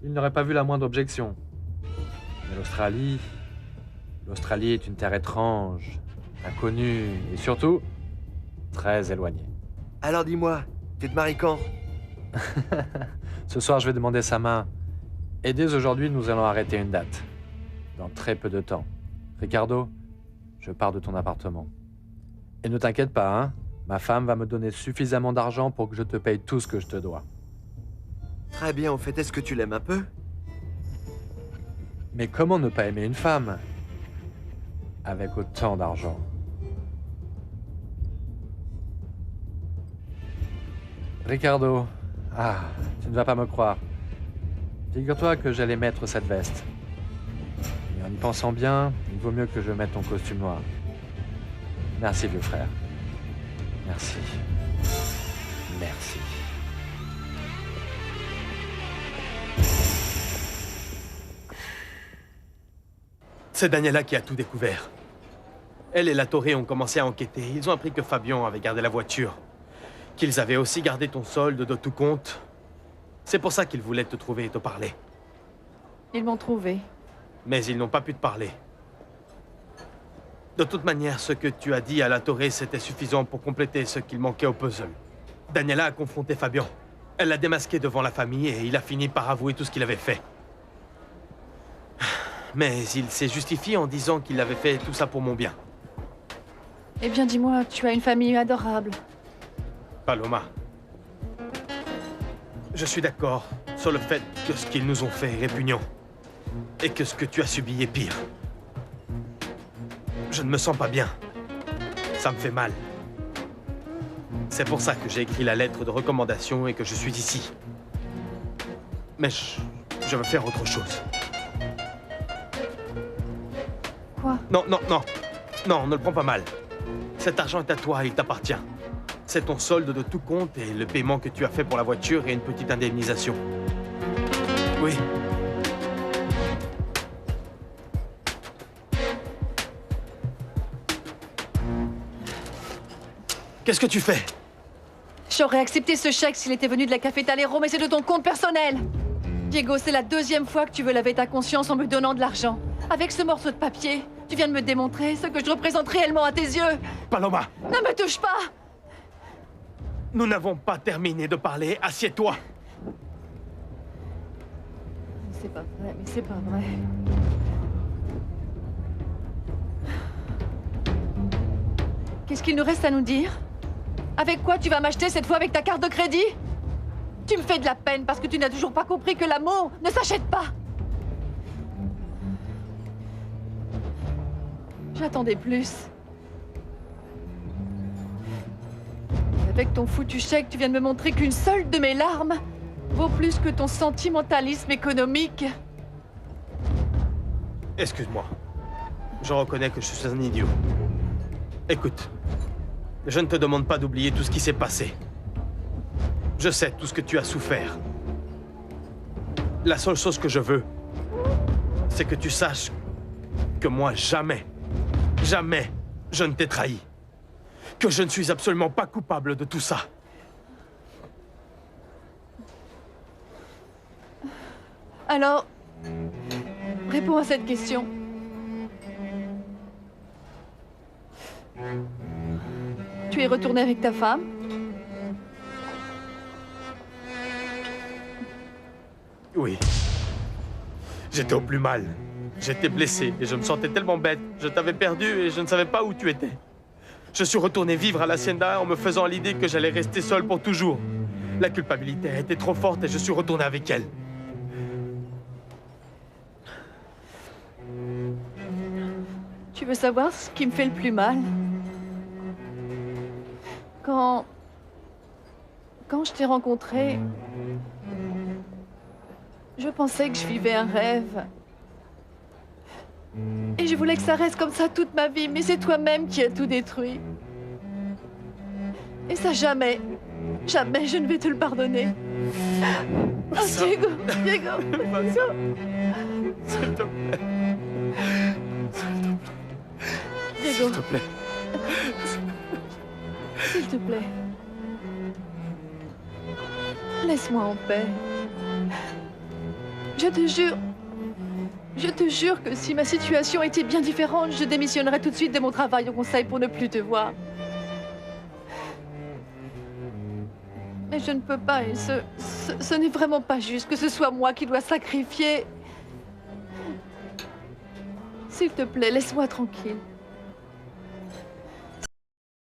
il n'aurait pas vu la moindre objection. Mais l'Australie est une terre étrange, inconnue et surtout très éloignée. Alors dis-moi, tu te maries quand? Ce soir, je vais demander sa main. Et dès aujourd'hui, nous allons arrêter une date. Dans très peu de temps. Ricardo, je pars de ton appartement. Et ne t'inquiète pas, hein, ma femme va me donner suffisamment d'argent pour que je te paye tout ce que je te dois. Très bien, au fait, est-ce que tu l'aimes un peu? Mais comment ne pas aimer une femme avec autant d'argent? Ricardo, tu ne vas pas me croire. Figure-toi que j'allais mettre cette veste. Et en y pensant bien, il vaut mieux que je mette ton costume noir. Merci, vieux frère. Merci. Merci. C'est Daniela qui a tout découvert. Elle et la Torre ont commencé à enquêter. Ils ont appris que Fabian avait gardé la voiture. Qu'ils avaient aussi gardé ton solde de tout compte. C'est pour ça qu'ils voulaient te trouver et te parler. Ils m'ont trouvé. Mais ils n'ont pas pu te parler. De toute manière, ce que tu as dit à la Torre, c'était suffisant pour compléter ce qu'il manquait au puzzle. Daniela a confronté Fabian. Elle l'a démasqué devant la famille et il a fini par avouer tout ce qu'il avait fait. Mais il s'est justifié en disant qu'il avait fait tout ça pour mon bien. Eh bien, dis-moi, tu as une famille adorable. Paloma. Je suis d'accord sur le fait que ce qu'ils nous ont fait est répugnant. Et que ce que tu as subi est pire. Je ne me sens pas bien. Ça me fait mal. C'est pour ça que j'ai écrit la lettre de recommandation et que je suis ici. Mais je veux faire autre chose. Quoi? Non, non, non. Non, ne le prends pas mal. Cet argent est à toi, il t'appartient. C'est ton solde de tout compte et le paiement que tu as fait pour la voiture et une petite indemnisation. Oui. Qu'est-ce que tu fais? J'aurais accepté ce chèque s'il était venu de la Café Talero, mais c'est de ton compte personnel. Diego, c'est la deuxième fois que tu veux laver ta conscience en me donnant de l'argent. Avec ce morceau de papier, tu viens de me démontrer ce que je représente réellement à tes yeux. Paloma, Ne me touche pas! nous n'avons pas terminé de parler. Assieds-toi. C'est pas vrai, mais c'est pas vrai. Qu'est-ce qu'il nous reste à nous dire? Avec quoi tu vas m'acheter cette fois avec ta carte de crédit? Tu me fais de la peine parce que tu n'as toujours pas compris que l'amour ne s'achète pas. J'attendais plus. Avec ton foutu chèque, tu viens de me montrer qu'une seule de mes larmes vaut plus que ton sentimentalisme économique. Excuse-moi. Je reconnais que je suis un idiot. Écoute, je ne te demande pas d'oublier tout ce qui s'est passé. Je sais tout ce que tu as souffert. La seule chose que je veux, c'est que tu saches que moi, jamais, jamais, je ne t'ai trahi. Que je ne suis absolument pas coupable de tout ça. Alors, réponds à cette question. Tu es retourné avec ta femme? Oui. J'étais au plus mal. J'étais blessé et je me sentais tellement bête. Je t'avais perdu et je ne savais pas où tu étais. Je suis retourné vivre à l'Hacienda en me faisant l'idée que j'allais rester seul pour toujours. La culpabilité a été trop forte et je suis retourné avec elle. Tu veux savoir ce qui me fait le plus mal? Quand je t'ai rencontré, je pensais que je vivais un rêve. Et je voulais que ça reste comme ça toute ma vie, mais c'est toi-même qui as tout détruit. Et ça, jamais, jamais je ne vais te le pardonner. Oh, Diego, Diego, Diego. S'il te plaît. Diego, S'il te plaît. s'il te plaît. Laisse-moi en paix. Je te jure... Je te jure que si ma situation était bien différente, je démissionnerais tout de suite de mon travail au conseil pour ne plus te voir. Mais je ne peux pas et ce n'est vraiment pas juste que ce soit moi qui dois sacrifier. S'il te plaît, laisse-moi tranquille.